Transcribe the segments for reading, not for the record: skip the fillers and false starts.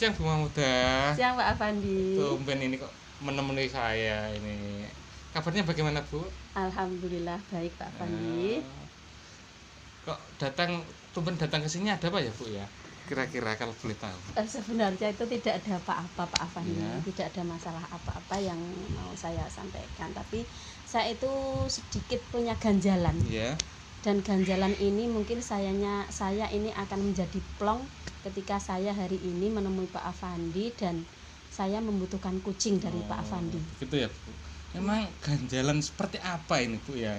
siang Bu Mahmuda. Siang Pak Afandi. Tumben ini kok menemui saya ini. Kabarnya bagaimana Bu? Alhamdulillah baik Pak Afandi. Kok tumben datang ke sini ada apa ya Bu ya? Kira-kira kalau boleh tahu. Sebenarnya itu tidak ada apa-apa Pak Afandi, Ya. tidak ada masalah apa-apa yang mau saya sampaikan. Tapi saya itu sedikit punya ganjalan. Ya. Dan ganjalan ini mungkin saya ini akan menjadi plong ketika saya hari ini menemui Pak Afandi dan saya membutuhkan kucing dari Pak Afandi. Begitu ya Bu. Memang ganjalan seperti apa ini Bu ya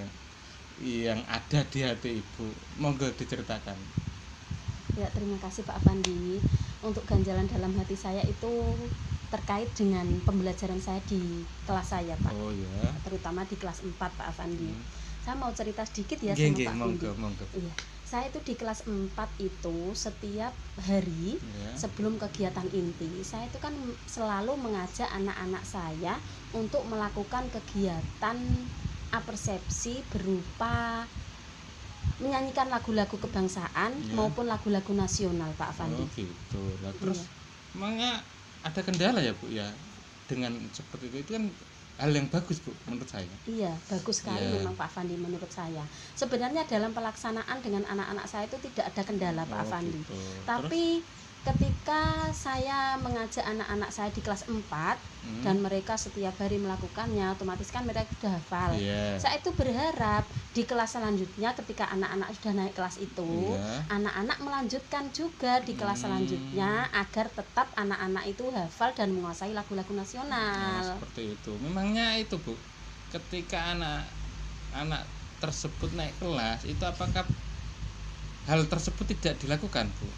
yang ada di hati Ibu? Monggo diceritakan. Ya, terima kasih Pak Afandi. Untuk ganjalan dalam hati saya itu terkait dengan pembelajaran saya di kelas saya Pak. Oh ya. Terutama di kelas 4 Pak Afandi. Saya mau cerita sedikit ya Nggih, sama Pak Afandi. monggo. Iya. Saya itu di kelas 4 itu setiap hari sebelum kegiatan inti, saya itu kan selalu mengajak anak-anak saya untuk melakukan kegiatan apersepsi berupa menyanyikan lagu-lagu kebangsaan maupun lagu-lagu nasional Pak Afandi. Oh gitu. Nah, terus emangnya ada kendala ya Bu ya dengan seperti itu kan hal yang bagus Bu menurut saya. Iya, bagus sekali memang Pak Afandi menurut saya. Sebenarnya dalam pelaksanaan dengan anak-anak saya itu tidak ada kendala Pak Afandi. Gitu. Tapi ketika saya mengajak anak-anak saya di kelas 4 dan mereka setiap hari melakukannya, otomatis kan mereka sudah hafal. Saya itu berharap di kelas selanjutnya ketika anak-anak sudah naik kelas itu, anak-anak melanjutkan juga di kelas selanjutnya agar tetap anak-anak itu hafal dan menguasai lagu-lagu nasional. Seperti itu. Memangnya itu Bu, ketika anak-anak tersebut naik kelas, itu apakah hal tersebut tidak dilakukan Bu?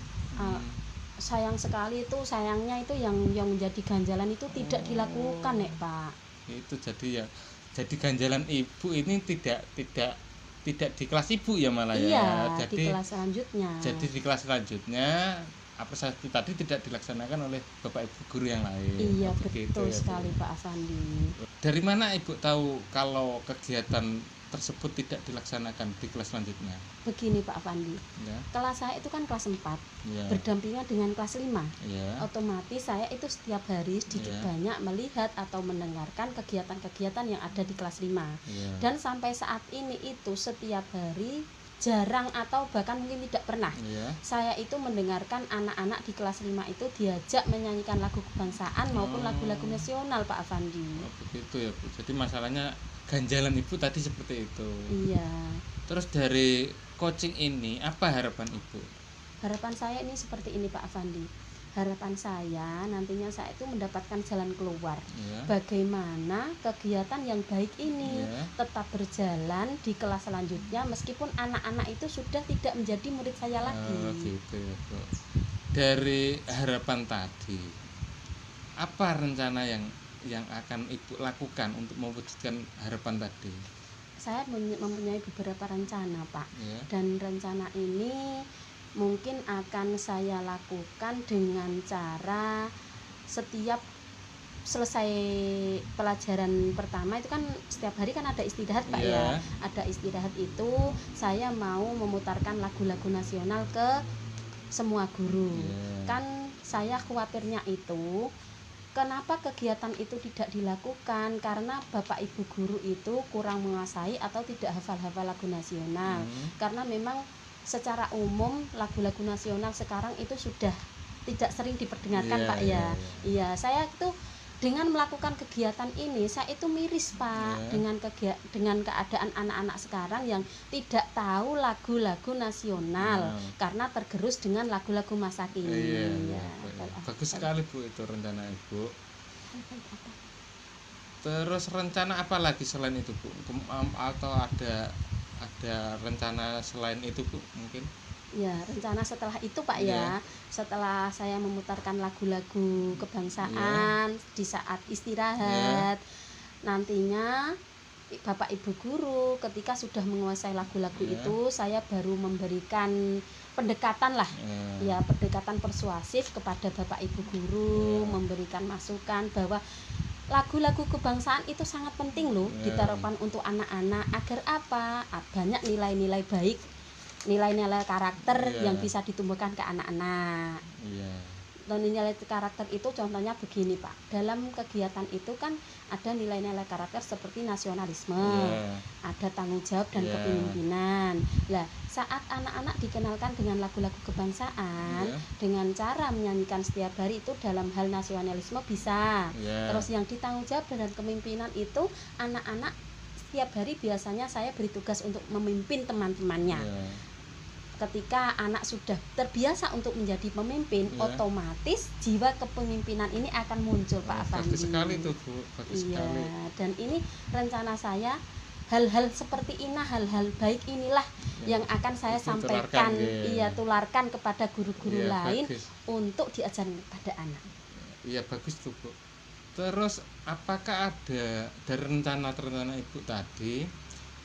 Sayangnya itu yang menjadi ganjalan itu tidak dilakukan Pak. Itu jadi ganjalan Ibu ini tidak di kelas Ibu ya malah ya. Jadi di kelas selanjutnya. Jadi di kelas selanjutnya apa seperti tadi tidak dilaksanakan oleh Bapak Ibu guru yang lain. Iya, betul sekali Pak Afandi. Dari mana Ibu tahu kalau kegiatan tersebut tidak dilaksanakan di kelas selanjutnya? Begini Pak Afandi, kelas saya itu kan kelas 4 berdampingan dengan kelas 5. Otomatis saya itu setiap hari sedikit banyak melihat atau mendengarkan kegiatan-kegiatan yang ada di kelas 5. Dan sampai saat ini itu setiap hari jarang atau bahkan mungkin tidak pernah saya itu mendengarkan anak-anak di kelas 5 itu diajak menyanyikan lagu kebangsaan maupun lagu-lagu nasional Pak Afandi. Begitu ya Bu. Jadi masalahnya ganjalan Ibu tadi seperti itu. Iya. Terus dari coaching ini apa harapan Ibu? Harapan saya ini seperti ini Pak Afandi. Harapan saya nantinya saya itu mendapatkan jalan keluar. Bagaimana kegiatan yang baik ini tetap berjalan di kelas selanjutnya meskipun anak-anak itu sudah tidak menjadi murid saya lagi. Gitu ya Bu. Dari harapan tadi, apa rencana yang akan Ibu lakukan untuk mewujudkan harapan tadi? Saya mempunyai beberapa rencana Pak. Dan rencana ini mungkin akan saya lakukan dengan cara setiap selesai pelajaran pertama itu kan setiap hari kan ada istirahat Pak ya. Ada istirahat itu saya mau memutarkan lagu-lagu nasional ke semua guru. Kan saya khawatirnya itu kenapa kegiatan itu tidak dilakukan karena Bapak Ibu guru itu kurang menguasai atau tidak hafal-hafal lagu nasional. Karena memang secara umum lagu-lagu nasional sekarang itu sudah tidak sering diperdengarkan Pak ya. Iya, saya itu dengan melakukan kegiatan ini saya itu miris Pak dengan keadaan anak-anak sekarang yang tidak tahu lagu-lagu nasional karena tergerus dengan lagu-lagu masa kini. Bagus sekali Bu itu rencana Ibu. Terus rencana apa lagi selain itu Bu? Atau ada rencana selain itu Bu mungkin? Ya, rencana setelah itu Pak setelah saya memutarkan lagu-lagu kebangsaan di saat istirahat, nantinya Bapak Ibu guru ketika sudah menguasai lagu-lagu itu saya baru memberikan pendekatan lah pendekatan persuasif kepada Bapak Ibu guru, memberikan masukan bahwa lagu-lagu kebangsaan itu sangat penting loh diterapkan untuk anak-anak agar apa? Banyak nilai-nilai baik, nilai-nilai karakter yang bisa ditumbuhkan ke anak-anak. nilai karakter itu contohnya begini Pak, dalam kegiatan itu kan ada nilai-nilai karakter seperti nasionalisme, ada tanggung jawab dan kepemimpinan. Lah saat anak-anak dikenalkan dengan lagu-lagu kebangsaan, dengan cara menyanyikan setiap hari itu dalam hal nasionalisme bisa. Terus yang ditanggung jawab dan kepemimpinan itu anak-anak setiap hari biasanya saya beri tugas untuk memimpin teman-temannya. Ketika anak sudah terbiasa untuk menjadi pemimpin, otomatis jiwa kepemimpinan ini akan muncul Pak Afandi. Bagus sekali itu Bu, bagus sekali. Dan ini rencana saya, hal-hal seperti ini, hal-hal baik inilah yang akan saya sampaikan, tularkan kepada guru-guru lain untuk diajarkan kepada anak. Iya bagus tuh Bu. Terus apakah ada dari rencana Ibu tadi,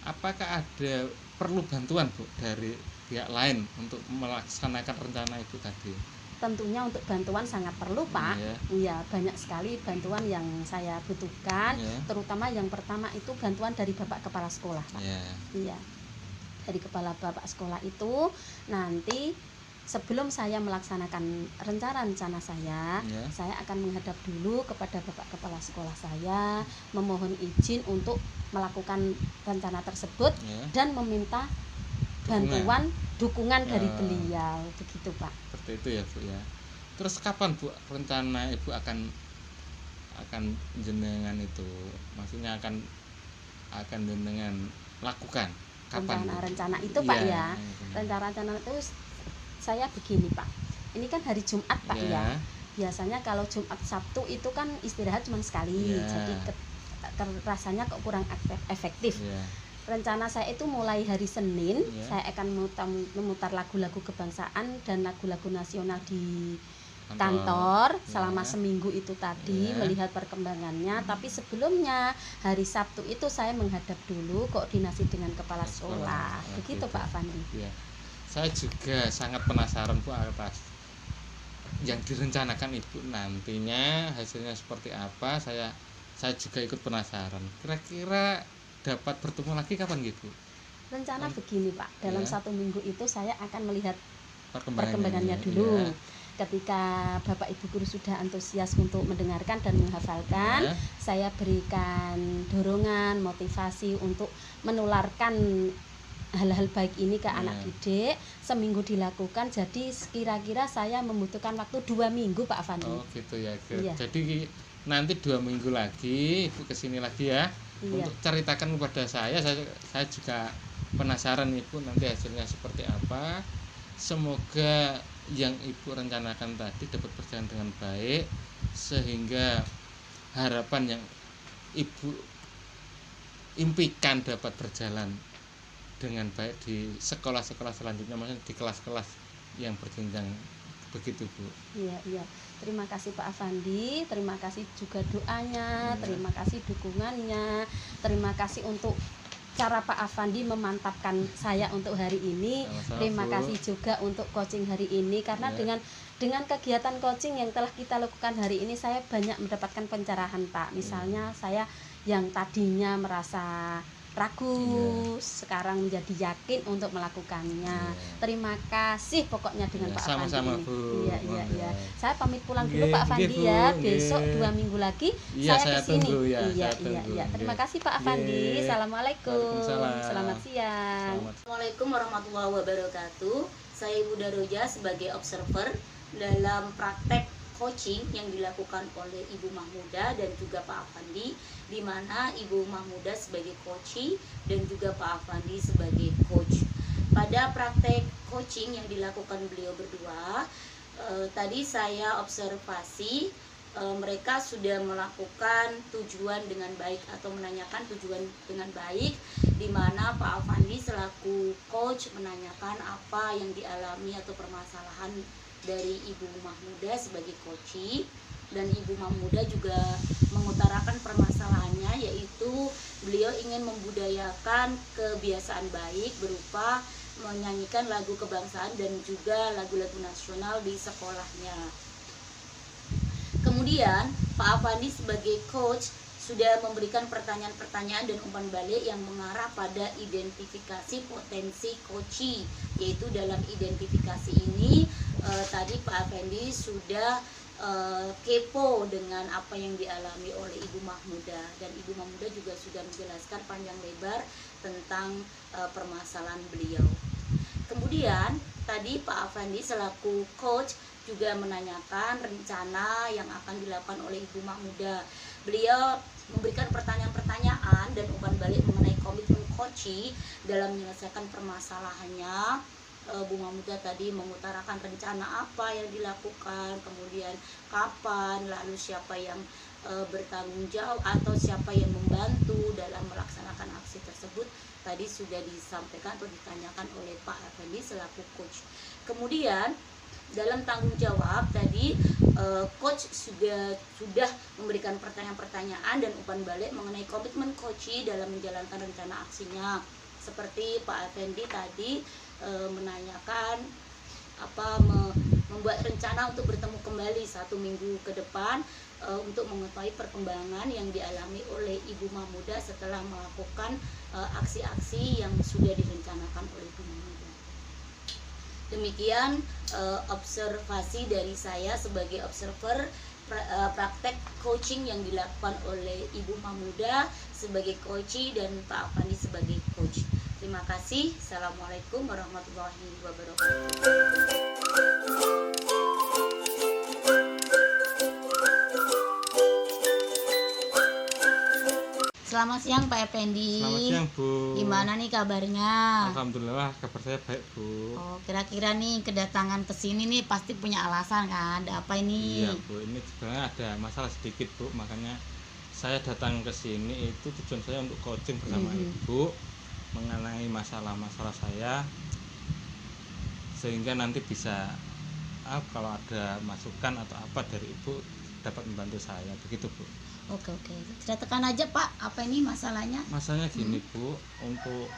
apakah ada perlu bantuan Bu dari pihak lain untuk melaksanakan rencana Ibu tadi? Tentunya untuk bantuan sangat perlu Pak. Iya, banyak sekali bantuan yang saya butuhkan, terutama yang pertama itu bantuan dari Bapak Kepala Sekolah Pak. Iya, dari Kepala Bapak Sekolah itu nanti sebelum saya melaksanakan rencana saya, saya akan menghadap dulu kepada Bapak Kepala Sekolah saya, memohon izin untuk melakukan rencana tersebut dan meminta bantuan dukungan dari beliau, begitu Pak. Seperti itu ya Bu ya. Terus kapan Bu rencana Ibu akan jenengan itu, maksudnya akan jenengan lakukan? Kapan rencana itu Pak ya? Rencana itu saya begini Pak. Ini kan hari Jumat Pak ya. Biasanya kalau Jumat Sabtu itu kan istirahat cuma sekali, jadi rasanya kok kurang efektif. Rencana saya itu mulai hari Senin, saya akan memutar lagu-lagu kebangsaan dan lagu-lagu nasional di kantor selama seminggu itu tadi, melihat perkembangannya. Tapi sebelumnya hari Sabtu itu saya menghadap dulu koordinasi dengan kepala sekolah. Begitu Pak Afandi. Saya juga sangat penasaran Bu atas yang direncanakan Ibu nantinya hasilnya seperti apa. Saya juga ikut penasaran. Kira-kira dapat bertemu lagi kapan gitu? Rencana begini Pak, dalam 1 minggu itu saya akan melihat perkembangannya dulu. Ketika Bapak Ibu guru sudah antusias untuk mendengarkan dan menghafalkan, saya berikan dorongan, motivasi untuk menularkan hal-hal baik ini ke anak didik. Seminggu dilakukan, jadi kira-kira saya membutuhkan waktu 2 minggu Pak Afandi. Oh gitu ya. Jadi nanti 2 minggu lagi Ibu kesini lagi ya. Untuk ceritakan kepada saya juga penasaran Ibu nanti hasilnya seperti apa. Semoga yang Ibu rencanakan tadi dapat berjalan dengan baik, sehingga harapan yang Ibu impikan dapat berjalan dengan baik di sekolah-sekolah selanjutnya, maksudnya di kelas-kelas yang berjenjang, begitu Bu. Iya. Terima kasih Pak Afandi, terima kasih juga doanya, terima kasih dukungannya, terima kasih untuk cara Pak Afandi memantapkan saya untuk hari ini. Terima kasih juga untuk coaching hari ini, karena dengan kegiatan coaching yang telah kita lakukan hari ini, saya banyak mendapatkan pencerahan Pak. Misalnya saya yang tadinya merasa ragu, sekarang menjadi yakin untuk melakukannya. Terima kasih pokoknya dengan Pak Afandi. Sama-sama Bu. Iya. Saya pamit pulang dulu Pak Afandi ya. Besok 2 minggu lagi saya kesini. Iya. Terima kasih Pak Afandi. Assalamualaikum. Selamat siang. Assalamualaikum warahmatullahi wabarakatuh. Saya Ibu Daroja sebagai observer dalam praktek coaching yang dilakukan oleh Ibu Mahmuda dan juga Pak Afandi, di mana Ibu Mahmuda sebagai coachee dan juga Pak Afandi sebagai coach. Pada praktek coaching yang dilakukan beliau berdua, tadi saya observasi mereka sudah melakukan tujuan dengan baik atau menanyakan tujuan dengan baik, di mana Pak Afandi selaku coach menanyakan apa yang dialami atau permasalahan dari Ibu Mahmuda sebagai coachee, dan Ibu Mahmuda juga mengutarakan permasalahannya, yaitu beliau ingin membudayakan kebiasaan baik berupa menyanyikan lagu kebangsaan dan juga lagu-lagu nasional di sekolahnya. Kemudian Pak Afandi sebagai coach sudah memberikan pertanyaan-pertanyaan dan umpan balik yang mengarah pada identifikasi potensi coachee, yaitu dalam identifikasi ini tadi Pak Effendi sudah kepo dengan apa yang dialami oleh Ibu Mahmudah, dan Ibu Mahmudah juga sudah menjelaskan panjang lebar tentang permasalahan beliau. Kemudian tadi Pak Effendi selaku coach juga menanyakan rencana yang akan dilakukan oleh Ibu Mahmudah. Beliau memberikan pertanyaan-pertanyaan dan umpan balik mengenai komitmen coaching dalam menyelesaikan permasalahannya. Bu Mahmudah tadi mengutarakan rencana apa yang dilakukan, kemudian kapan, lalu siapa yang bertanggung jawab atau siapa yang membantu dalam melaksanakan aksi tersebut, tadi sudah disampaikan atau ditanyakan oleh Pak Effendi selaku coach. Kemudian dalam tanggung jawab tadi coach sudah memberikan pertanyaan-pertanyaan dan umpan balik mengenai komitmen coach dalam menjalankan rencana aksinya. Seperti Pak Effendi tadi menanyakan membuat rencana untuk bertemu kembali 1 minggu ke depan untuk mengetahui perkembangan yang dialami oleh Ibu Mahmudah setelah melakukan aksi-aksi yang sudah direncanakan oleh Ibu Mahmudah. Demikian observasi dari saya sebagai observer praktek coaching yang dilakukan oleh Ibu Mahmudah sebagai coach dan Pak Effendi sebagai coach. Terima kasih. Assalamualaikum warahmatullahi wabarakatuh. Selamat siang Pak Effendi. Selamat siang Bu. Gimana nih kabarnya? Alhamdulillah kabar saya baik Bu. Oh, kira-kira nih kedatangan ke sini nih pasti punya alasan kan? Ada apa ini? Iya Bu, ini sebenarnya ada masalah sedikit Bu, makanya saya datang ke sini itu tujuan saya untuk coaching bersama Ibu mengenai masalah-masalah saya, sehingga nanti bisa kalau ada masukan atau apa dari Ibu dapat membantu saya, begitu Bu. Oke. Ceritakan aja Pak, apa ini masalahnya? Masalahnya gini Bu, untuk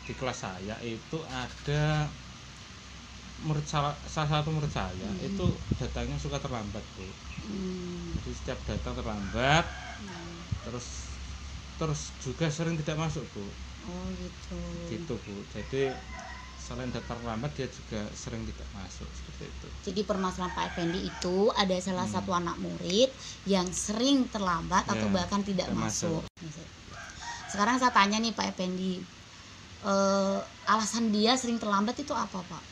di kelas saya itu ada salah satu murid saya itu datangnya suka terlambat Bu. Jadi setiap datang terlambat, terus juga sering tidak masuk Bu. Oh gitu Bu, jadi selain datang terlambat dia juga sering tidak masuk, seperti itu. Jadi permasalahan Pak Effendi itu ada salah satu anak murid yang sering terlambat atau bahkan tidak masuk. Sekarang saya tanya nih Pak Effendi, alasan dia sering terlambat itu apa Pak?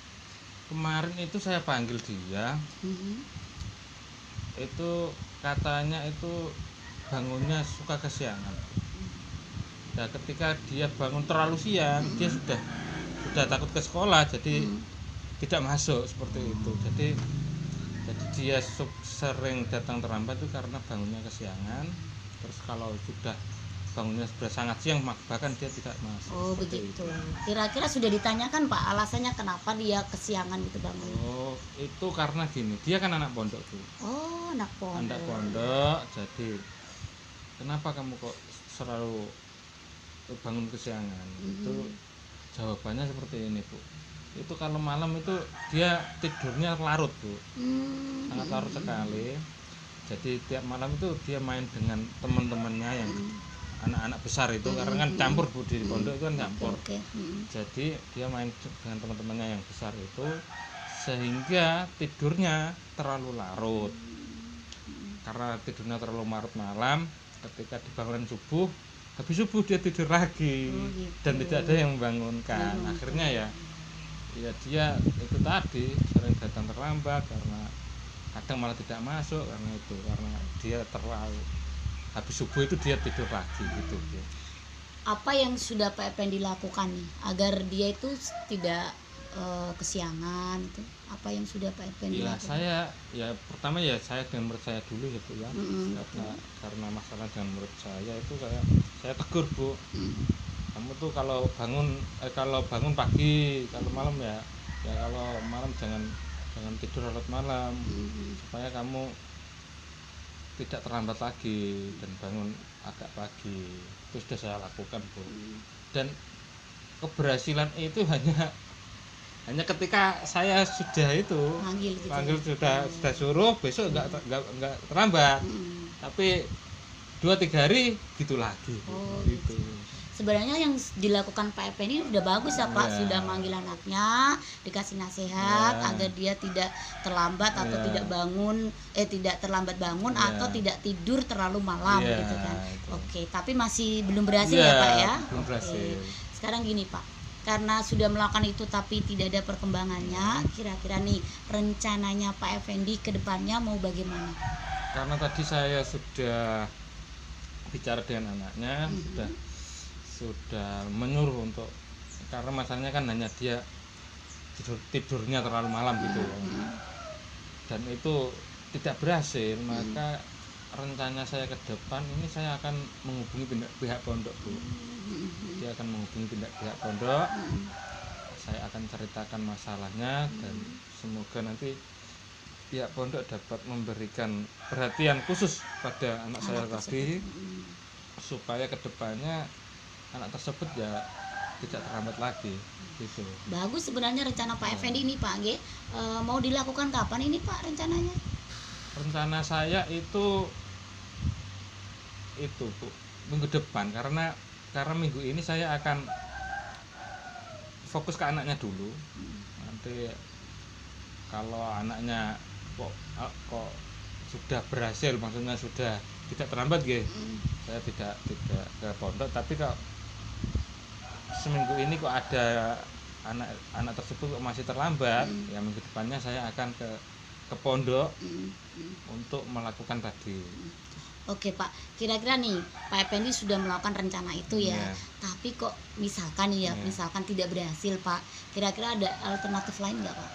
Kemarin itu saya panggil dia, itu katanya itu bangunnya suka kesiangan. Nah, ketika dia bangun terlalu siang, dia sudah takut ke sekolah, jadi tidak masuk seperti itu. Jadi dia sering datang terlambat itu karena bangunnya kesiangan. Terus kalau sudah bangunnya sudah sangat siang, bahkan dia tidak masuk. Oh begitu. Kira-kira sudah ditanyakan Pak alasannya kenapa dia kesiangan gitu bangun? Oh itu karena gini, dia kan anak pondok Bu. Oh anak pondok. Anak pondok, jadi kenapa kamu kok selalu bangun kesiangan? Itu jawabannya seperti ini Bu, itu kalau malam itu dia tidurnya larut Bu, sangat larut sekali. Jadi tiap malam itu dia main dengan teman-temannya yang anak-anak besar itu, karena kan campur Bu, di pondok itu kan campur. Jadi dia main dengan teman-temannya yang besar itu, sehingga tidurnya terlalu larut. Karena tidurnya terlalu larut malam, ketika dibangun subuh, habis subuh dia tidur lagi, dan tidak ada yang membangunkan. Akhirnya ya dia itu tadi sering datang terlambat, karena kadang malah tidak masuk karena dia terlalu habis subuh itu dia tidur lagi gitu. Apa yang sudah Pak Effendi lakukan nih agar dia itu tidak kesiangan itu? Apa yang sudah Pak Effendi lakukan? Saya pertama saya dengan murid saya dulu ya Bu ya. Karena masalah dengan murid saya itu saya tegur Bu. Kamu tuh kalau bangun pagi, kalau malam ya kalau malam jangan tidur larut malam, supaya kamu tidak terlambat lagi dan bangun agak pagi. Itu sudah saya lakukan Bu. Dan keberhasilan itu hanya ketika saya sudah itu panggil sudah suruh, besok enggak terlambat. Tapi 2-3 hari gitu lagi. Gitu. sebenarnya yang dilakukan Pak Effendi udah bagus ya Pak, sudah manggil anaknya, dikasih nasihat agar dia tidak terlambat atau tidak terlambat bangun atau tidak tidur terlalu malam gitu kan. Oke, tapi masih belum berhasil ya Pak ya. Belum berhasil. Sekarang gini Pak, karena sudah melakukan itu tapi tidak ada perkembangannya, kira-kira nih rencananya Pak Effendi ke depannya mau bagaimana? Karena tadi saya sudah bicara dengan anaknya, sudah menyuruh untuk, karena masalahnya kan hanya dia tidurnya terlalu malam gitu, dan itu tidak berhasil. Maka rencana saya ke depan ini saya akan menghubungi pihak pondok Bu. Dia akan menghubungi pihak pondok, saya akan ceritakan masalahnya, dan semoga nanti pihak pondok dapat memberikan perhatian khusus pada anak saya tadi, supaya kedepannya anak tersebut ya tidak terlambat lagi gitu. Bagus sebenarnya rencana Pak Effendi ini Pak G. Mau dilakukan kapan ini Pak rencananya? Rencana saya itu Bu, minggu depan, karena minggu ini saya akan fokus ke anaknya dulu. Nanti kalau anaknya kok sudah berhasil, maksudnya sudah tidak terlambat saya tidak ke pondok. Tapi kalau seminggu ini kok ada anak tersebut kok masih terlambat, ya minggu depannya saya akan ke pondok untuk melakukan tadi. Oke Pak, kira-kira nih Pak Effendi sudah melakukan rencana itu ya, tapi kok misalkan misalkan tidak berhasil Pak, kira-kira ada alternatif lain nggak Pak?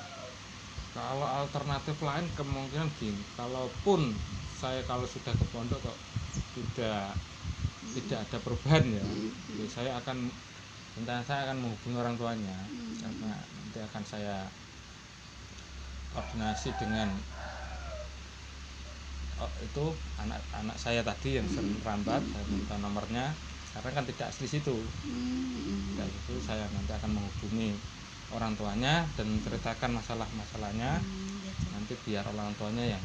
Kalau alternatif lain kemungkinan gini, kalaupun kalau sudah ke pondok kok tidak ada perubahan ya, saya akan menghubungi orang tuanya, karena nanti akan saya koordinasi dengan itu anak saya tadi yang sering terlambat. Saya minta nomornya, karena kan tidak asli situ. Dan itu saya nanti akan menghubungi orang tuanya dan menceritakan masalahnya. Nanti biar orang tuanya yang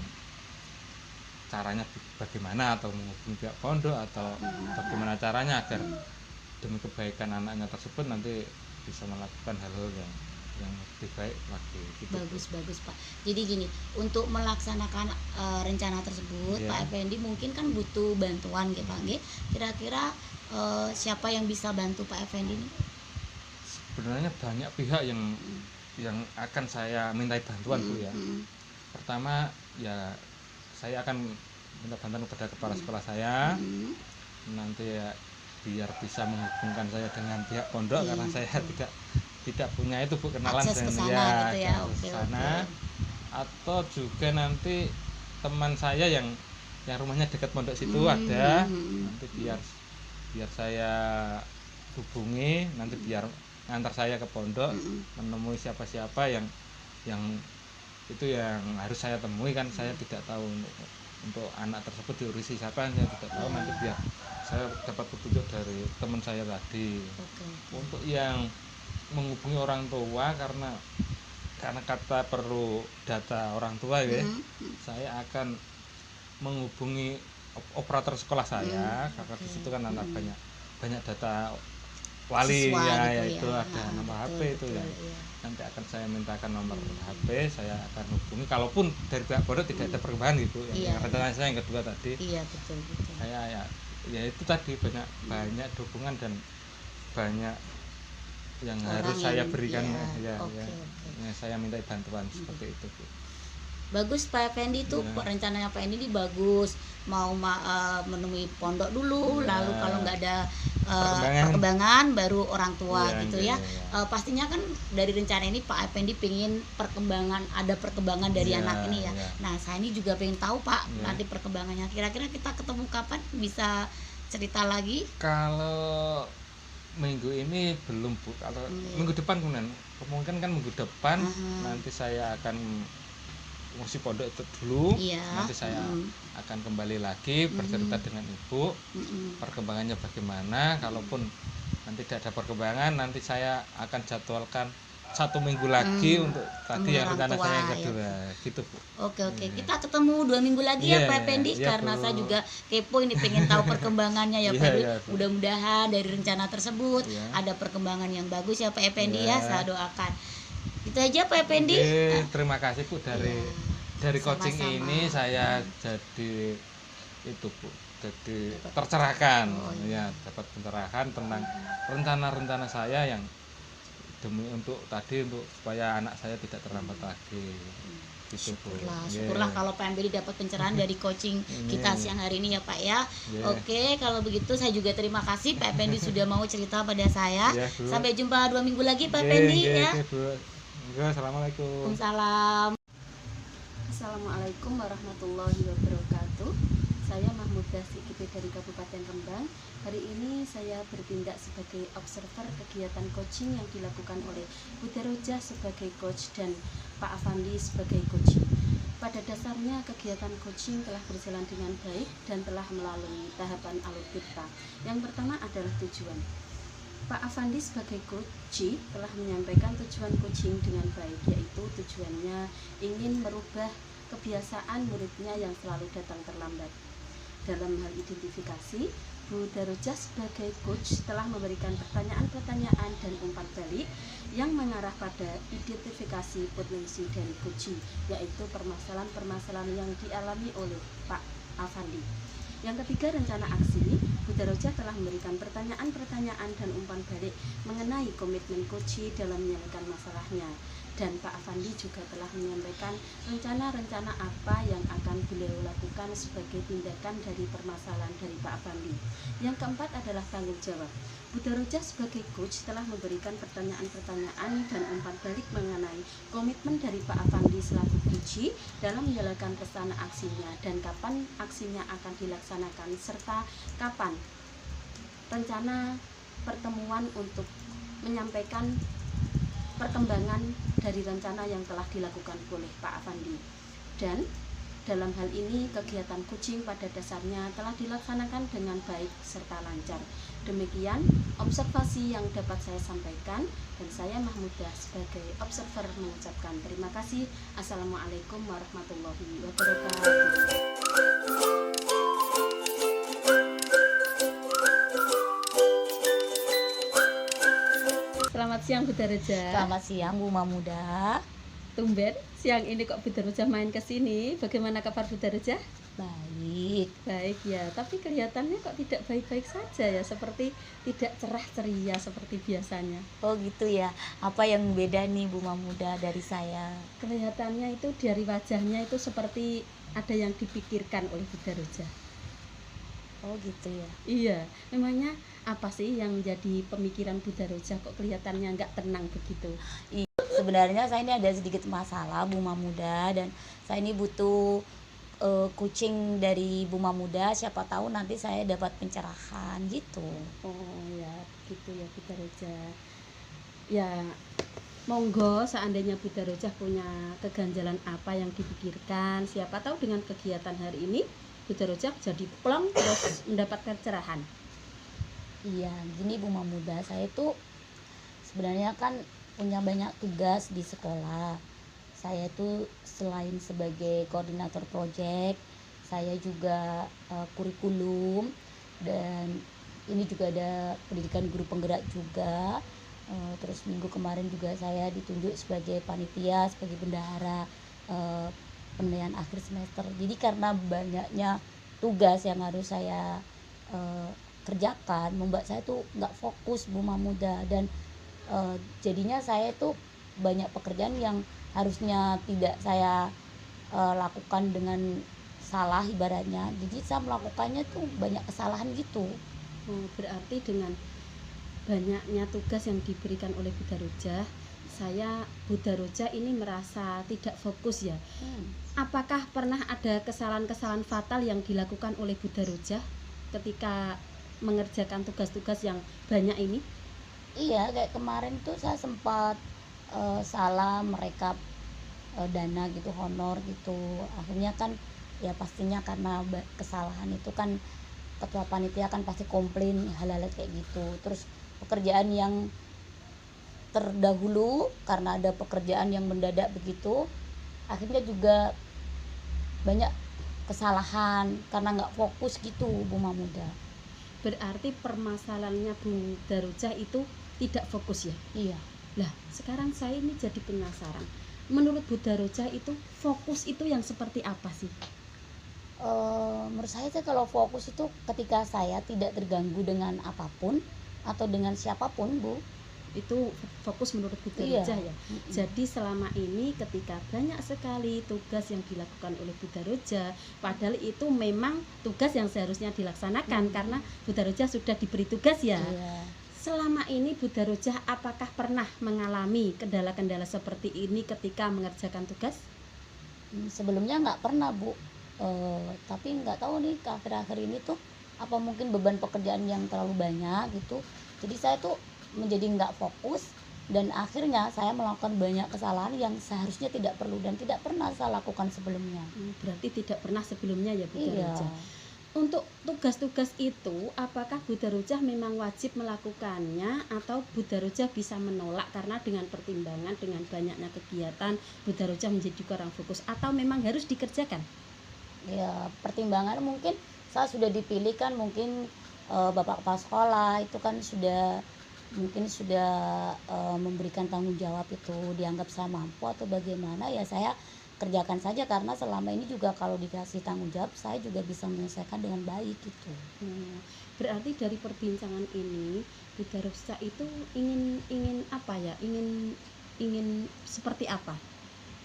caranya bagaimana, atau menghubungi pihak pondok, atau bagaimana caranya agar demi kebaikan anaknya tersebut nanti bisa melakukan hal-hal yang lebih baik lagi gitu. Bagus Pak. Jadi gini, untuk melaksanakan rencana tersebut Pak Effendi mungkin kan butuh bantuan gitu Pak. Kira-kira siapa yang bisa bantu Pak Effendi ini? Sebenarnya banyak pihak yang akan saya mintai bantuan Bu ya. Pertama ya saya akan minta bantuan kepada kepala sekolah saya, nanti ya biar bisa menghubungkan saya dengan pihak pondok, karena saya tidak punya itu Bu, kenalan akses dengan kesana, ya, sana. Atau juga nanti teman saya yang rumahnya dekat pondok situ ada, nanti biar saya hubungi, nanti biar ngantar saya ke pondok, menemui siapa-siapa yang itu yang harus saya temui, kan saya tidak tahu untuk anak tersebut diurusi siapa, saya tidak tahu. Nanti biar saya dapat petunjuk dari teman saya tadi. Untuk yang menghubungi orang tua, karena kata perlu data orang tua ya, saya akan menghubungi operator sekolah saya, karena di situ kan ada banyak data wali itu ada nomor HP itu ya. Nanti akan saya mintakan nomor HP, saya akan hubungi. Kalaupun dari pihak pondok tidak ada perkembangan gitu, yang rencana saya yang kedua tadi. Betul. Saya ya itu tadi banyak dukungan dan banyak yang harus saya berikan saya minta bantuan seperti itu Bu. Bagus Pak Effendi itu rencananya Pak Effendi ini bagus, mau menemui pondok dulu, lalu kalau nggak ada perkembangan baru orang tua gitu ya. Pastinya kan dari rencana ini Pak Effendi pengen ada perkembangan dari anak ini ya. Nah saya ini juga pengen tahu Pak nanti perkembangannya, kira-kira kita ketemu kapan, bisa cerita lagi? Kalau minggu ini belum Bu, kalau minggu depan kemungkinan kan minggu depan nanti saya akan ngurus pondok itu dulu, nanti saya akan kembali lagi bercerita dengan ibu perkembangannya bagaimana. Kalaupun nanti tidak ada perkembangan, nanti saya akan jadwalkan 1 minggu lagi untuk tadi yang Orang rencana tua, saya yang ya. kedua gitu Bu. Oke, kita ketemu 2 minggu lagi ya Iya, Pak Effendi, iya, karena Bu. saya juga kepo ini, pengen tahu perkembangannya ya Iya, Pak Effendi. iya, Bu. Mudah-mudahan dari rencana tersebut Iya. ada perkembangan yang bagus ya Pak Effendi Iya. ya, saya doakan. Itu aja Pak Effendi. Oke, terima kasih Bu dari Iya, coaching sama-sama. ini saya jadi itu Bu, jadi tercerahkan. Oh, iya. Ya, dapat pencerahan tentang rencana-rencana saya yang demi untuk supaya anak saya tidak terlambat lagi. Gitu Bu. Syukurlah Iya. kalau Pak Effendi dapat pencerahan dari coaching kita siang hari ini ya Pak ya. Iya. Oke, kalau begitu saya juga terima kasih Pak Effendi sudah mau cerita pada saya. Iya, Bu. Sampai jumpa 2 minggu lagi Pak Iya, Effendi iya, ya. iya, Bu. Enggak, assalamualaikum. Waalaikumsalam. Assalamualaikum warahmatullahi wabarakatuh. Saya Mahmudah Sikiti dari Kabupaten Rembang. Hari ini saya bertindak sebagai observer kegiatan coaching yang dilakukan oleh Budha Roja sebagai coach dan Pak Afandi sebagai coaching. Pada dasarnya kegiatan coaching telah berjalan dengan baik dan telah melalui tahapan alur tirta. Yang pertama adalah tujuan. Pak Afandi sebagai coach telah menyampaikan tujuan coaching dengan baik, yaitu tujuannya ingin merubah kebiasaan muridnya yang selalu datang terlambat. Dalam hal identifikasi, Budha Roja sebagai coach telah memberikan pertanyaan-pertanyaan dan umpan balik yang mengarah pada identifikasi potensi dari coaching, yaitu permasalahan-permasalahan yang dialami oleh Pak Afandi. Yang ketiga, rencana aksi. Budha Roja telah memberikan pertanyaan-pertanyaan dan umpan balik mengenai komitmen coach dalam menyelesaikan masalahnya. Dan Pak Afandi juga telah menyampaikan rencana-rencana apa yang akan beliau lakukan sebagai tindakan dari permasalahan dari Pak Afandi. Yang keempat adalah tanggung jawab. Budha Roja sebagai coach telah memberikan pertanyaan-pertanyaan dan umpan balik mengenai komitmen dari Pak Afandi selaku coach dalam menjalankan rencana aksinya dan kapan aksinya akan dilaksanakan serta kapan rencana pertemuan untuk menyampaikan perkembangan dari rencana yang telah dilakukan oleh Pak Afandi. Dan dalam hal ini kegiatan coaching pada dasarnya telah dilaksanakan dengan baik serta lancar. Demikian observasi yang dapat saya sampaikan, dan saya Mahmudah sebagai observer mengucapkan terima kasih. Assalamualaikum warahmatullahi wabarakatuh. Selamat siang Budha Roja. Selamat siang Bu Mahmudah. Tumben siang ini kok Budha Roja main ke sini. Bagaimana kabar Budha Roja? Baik. Baik ya, tapi kelihatannya kok tidak baik-baik saja ya, seperti tidak cerah ceria seperti biasanya. Oh gitu ya. Apa yang beda nih Bu Mahmudah dari saya? Kelihatannya itu dari wajahnya itu seperti ada yang dipikirkan oleh Budha Roja. Oh gitu ya. Iya, memangnya apa sih yang jadi pemikiran Budha Roja kok kelihatannya nggak tenang begitu? Sebenarnya saya ini ada sedikit masalah Bu Mahmudah, dan saya ini butuh coaching dari Bu Mahmudah, siapa tahu nanti saya dapat pencerahan gitu. Oh ya, gitu ya Budha Roja. Ya, monggo seandainya Budha Roja punya keganjalan apa yang dipikirkan, siapa tahu dengan kegiatan hari ini Budha Roja jadi plong terus mendapatkan cerahan. Iya, gini Bu Mahmudah, saya tuh sebenarnya kan punya banyak tugas di sekolah. Saya tuh selain sebagai koordinator proyek, saya juga kurikulum, dan ini juga ada pendidikan guru penggerak juga. Terus minggu kemarin juga saya ditunjuk sebagai panitia, sebagai bendahara penilaian akhir semester. Jadi karena banyaknya tugas yang harus saya kerjakan, membuat saya tuh nggak fokus Bu Mahmudah, dan jadinya saya tuh banyak pekerjaan yang harusnya tidak saya lakukan dengan salah ibaratnya, jadi saya melakukannya tuh banyak kesalahan gitu. Berarti dengan banyaknya tugas yang diberikan oleh Budha Roja, Budha Roja ini merasa tidak fokus ya. Apakah pernah ada kesalahan-kesalahan fatal yang dilakukan oleh Budha Roja ketika mengerjakan tugas-tugas yang banyak ini? Iya, kayak kemarin tuh saya sempat salah merekap dana gitu, honor gitu. Akhirnya kan ya pastinya karena kesalahan itu kan ketua panitia kan pasti komplain hal-hal kayak gitu. Terus pekerjaan yang terdahulu karena ada pekerjaan yang mendadak begitu, akhirnya juga banyak kesalahan karena nggak fokus gitu Bu Mahmuda. Berarti permasalahannya Bu Darujah itu tidak fokus ya? Iya. Lah sekarang saya ini jadi penasaran, menurut Bu Darujah itu fokus itu yang seperti apa sih? Menurut saya sih kalau fokus itu ketika saya tidak terganggu dengan apapun atau dengan siapapun Bu. Itu fokus menurut Bu Darujah ya. Jadi selama ini ketika banyak sekali tugas yang dilakukan oleh Bu Darujah, padahal itu memang tugas yang seharusnya dilaksanakan karena Bu Darujah sudah diberi tugas ya. Iya. Selama ini Bu Darujah apakah pernah mengalami kendala-kendala seperti ini ketika mengerjakan tugas? Sebelumnya nggak pernah Bu, tapi nggak tahu nih akhir-akhir ini tuh apa mungkin beban pekerjaan yang terlalu banyak gitu, jadi saya tuh menjadi nggak fokus dan akhirnya saya melakukan banyak kesalahan yang seharusnya tidak perlu dan tidak pernah saya lakukan sebelumnya. Berarti tidak pernah sebelumnya ya Bu Iya. Darujah. Untuk tugas-tugas itu apakah Bu Darujah memang wajib melakukannya atau Bu Darujah bisa menolak karena dengan pertimbangan dengan banyaknya kegiatan Bu Darujah menjadi kurang fokus atau memang harus dikerjakan? Ya pertimbangan mungkin saya sudah dipilih kan, mungkin bapak kepala sekolah itu kan sudah memberikan tanggung jawab, itu dianggap saya mampu atau bagaimana ya saya kerjakan saja karena selama ini juga kalau dikasih tanggung jawab saya juga bisa menyelesaikan dengan baik gitu. Berarti dari perbincangan ini Bu Darujah itu ingin apa ya, ingin seperti apa?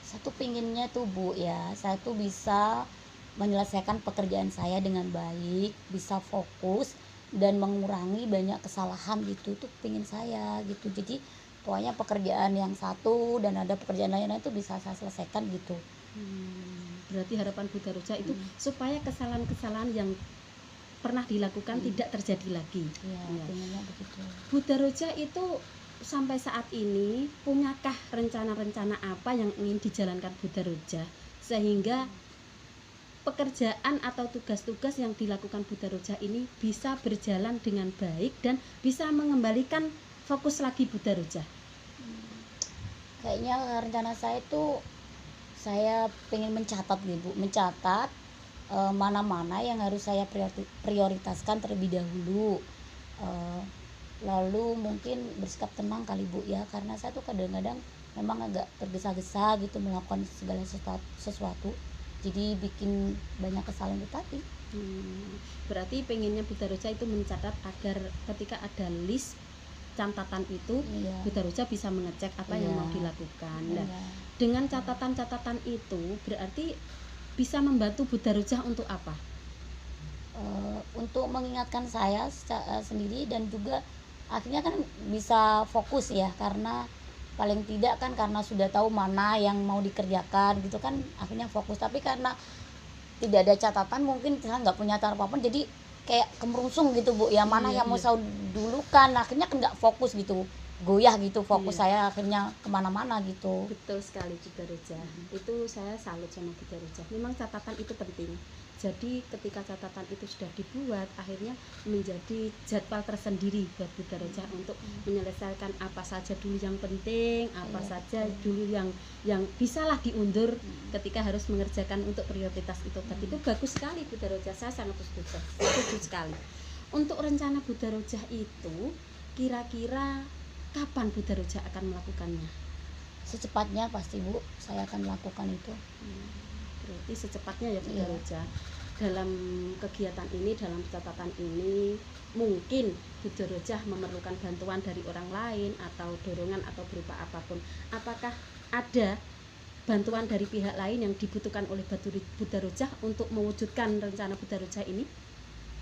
Saya tuh pinginnya tuh Bu ya, saya tuh bisa menyelesaikan pekerjaan saya dengan baik, bisa fokus dan mengurangi banyak kesalahan gitu, tuh pingin saya gitu. Jadi pokoknya pekerjaan yang satu dan ada pekerjaan lain itu bisa saya selesaikan gitu. Berarti harapan Bu Darujah itu supaya kesalahan-kesalahan yang pernah dilakukan tidak terjadi lagi. Ya, pinginnya begitu. Bu Darujah itu sampai saat ini punyakah rencana-rencana apa yang ingin dijalankan Bu Darujah sehingga pekerjaan atau tugas-tugas yang dilakukan Bu Darujah ini bisa berjalan dengan baik dan bisa mengembalikan fokus lagi Bu Darujah? Kayaknya rencana saya itu saya pengen mencatat nih Bu, mencatat mana-mana yang harus saya prioritaskan terlebih dahulu, lalu mungkin bersikap tenang kali Bu ya, karena saya tuh kadang-kadang memang agak tergesa-gesa gitu melakukan segala sesuatu, jadi bikin banyak kesalahan itu tadi. Berarti pengennya Bu Darujah itu mencatat agar ketika ada list catatan itu Bu Darujah bisa mengecek apa yang mau dilakukan. Nah, dengan catatan-catatan itu berarti bisa membantu Bu Darujah untuk apa? Untuk mengingatkan saya sendiri dan juga akhirnya kan bisa fokus ya, karena paling tidak kan karena sudah tahu mana yang mau dikerjakan gitu kan, akhirnya fokus. Tapi karena tidak ada catatan mungkin saya nggak punya cara apapun, jadi kayak kemerungsung gitu Bu ya, mana yang mau saya dulukan, akhirnya kan nggak fokus gitu, goyah gitu fokus saya, akhirnya kemana-mana gitu. Betul sekali Bu Darujah. Itu saya salut sama Bu Darujah, memang catatan itu penting. Jadi ketika catatan itu sudah dibuat, akhirnya menjadi jadwal tersendiri buat Bu Darujah untuk menyelesaikan apa saja dulu yang penting, apa saja dulu yang bisalah diundur ketika harus mengerjakan untuk prioritas itu tadi. Itu bagus sekali Bu Darujah, saya sangat setuju sekali. Untuk rencana Bu Darujah itu kira-kira kapan Bu Darujah akan melakukannya? Secepatnya pasti Bu, saya akan melakukan itu. Berarti secepatnya ya Bu Darujah. Dalam kegiatan ini, dalam catatan ini, mungkin Bu Darujah memerlukan bantuan dari orang lain atau dorongan atau berupa apapun. Apakah ada bantuan dari pihak lain yang dibutuhkan oleh Bu Darujah untuk mewujudkan rencana Bu Darujah ini?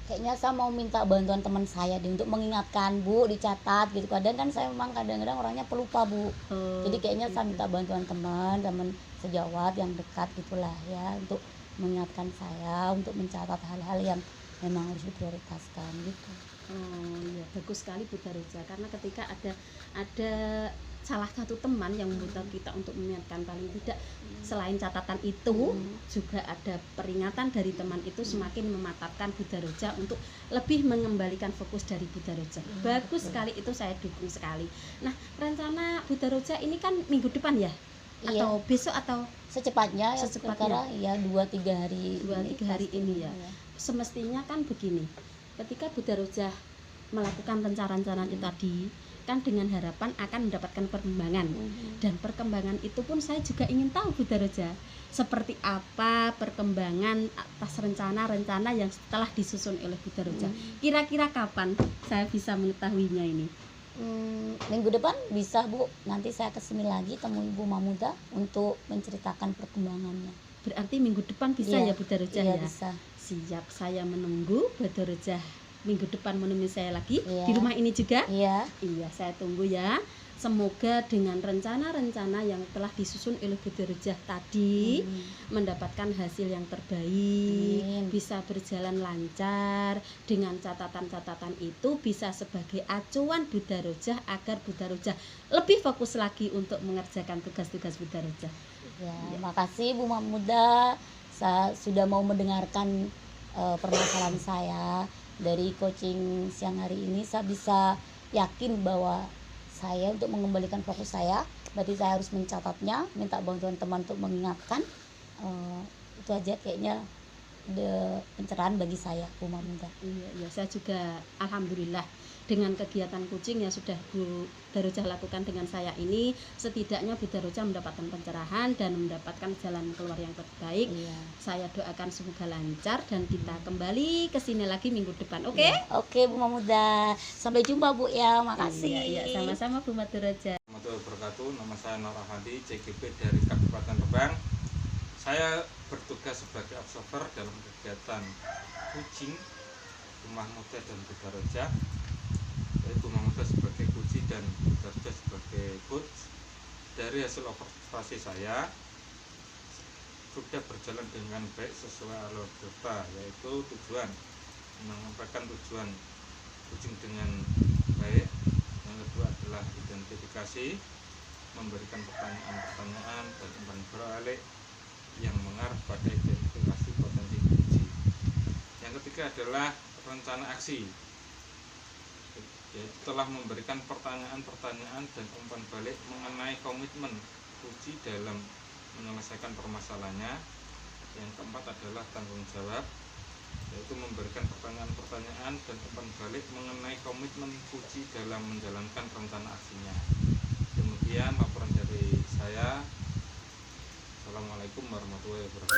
Kayaknya saya mau minta bantuan teman saya deh untuk mengingatkan Bu, dicatat gitu. Kadang kan saya memang kadang-kadang orangnya pelupa Bu. Jadi kayaknya saya minta bantuan teman sejawat yang dekat gitulah ya, untuk mengingatkan saya untuk mencatat hal-hal yang memang harus diprioritaskan gitu. Ya bagus sekali Bu Darujah, karena ketika ada salah satu teman yang membutuhkan kita untuk mengingatkan, paling tidak selain catatan itu juga ada peringatan dari teman itu, semakin mematapkan Budha Roja untuk lebih mengembalikan fokus dari Budha Roja. Bagus sekali, itu saya dukung sekali. Nah, rencana Budha Roja ini kan minggu depan ya? Atau besok atau secepatnya secepatnya ya 2-3 hari 2-3 hari ini ya. Semestinya kan begini, ketika Budha Roja melakukan rencana-rencana itu tadi kan dengan harapan akan mendapatkan perkembangan, dan perkembangan itu pun saya juga ingin tahu Budha Roja seperti apa perkembangan atas rencana-rencana yang telah disusun oleh Budha Roja. Kira-kira kapan saya bisa mengetahuinya ini? Minggu depan bisa Bu, nanti saya kesini lagi temui Ibu Mahmudah untuk menceritakan perkembangannya. Berarti minggu depan bisa ya Budha Roja ya? Bisa. Siap, saya menunggu Budha Roja minggu depan menemui saya lagi di rumah ini juga. Iya, saya tunggu ya. Semoga dengan rencana-rencana yang telah disusun oleh Budha Roja tadi mendapatkan hasil yang terbaik, bisa berjalan lancar. Dengan catatan-catatan itu bisa sebagai acuan Budha Roja agar Budha Roja lebih fokus lagi untuk mengerjakan tugas-tugas Budha Roja. Ya, makasih Bu Mahmudah, saya sudah mau mendengarkan permasalahan saya. Dari coaching siang hari ini saya bisa yakin bahwa saya untuk mengembalikan fokus saya, berarti saya harus mencatatnya, minta bantuan teman untuk mengingatkan. Itu aja kayaknya pencerahan bagi saya, Bu Mahmudah. Iya, saya juga alhamdulillah dengan kegiatan coaching yang sudah Budha Roja lakukan dengan saya ini, setidaknya Budha Roja mendapatkan pencerahan dan mendapatkan jalan keluar yang terbaik. Saya doakan semoga lancar dan kita kembali ke sini lagi minggu depan. Oke? Oke Bu Mahmudah, sampai jumpa Bu ya, makasih. Iya, sama-sama Bu Budha Roja. Warahmatullahi wabarakatuh. Nama saya Nur Ahadi, CGP dari Kabupaten Rembang. Saya bertugas sebagai observer dalam kegiatan coaching Rumah Muda dan Budha Roja. Ibu Mahmudah sebagai coach dan Budha Roja sebagai coach. Dari hasil observasi saya sudah berjalan dengan baik sesuai alur cerita, yaitu tujuan menyampaikan tujuan coaching dengan baik. Yang kedua adalah identifikasi, memberikan pertanyaan-pertanyaan dan umpan balik yang mengarah pada identifikasi potensi kunci. Yang ketiga adalah rencana aksi, yaitu telah memberikan pertanyaan-pertanyaan dan umpan balik mengenai komitmen kunci dalam menyelesaikan permasalahannya. Yang keempat adalah tanggung jawab, yaitu memberikan pertanyaan-pertanyaan dan umpan balik mengenai komitmen kunci dalam menjalankan rencana aksinya. Demikian laporan dari saya. Assalamualaikum warahmatullahi wabarakatuh.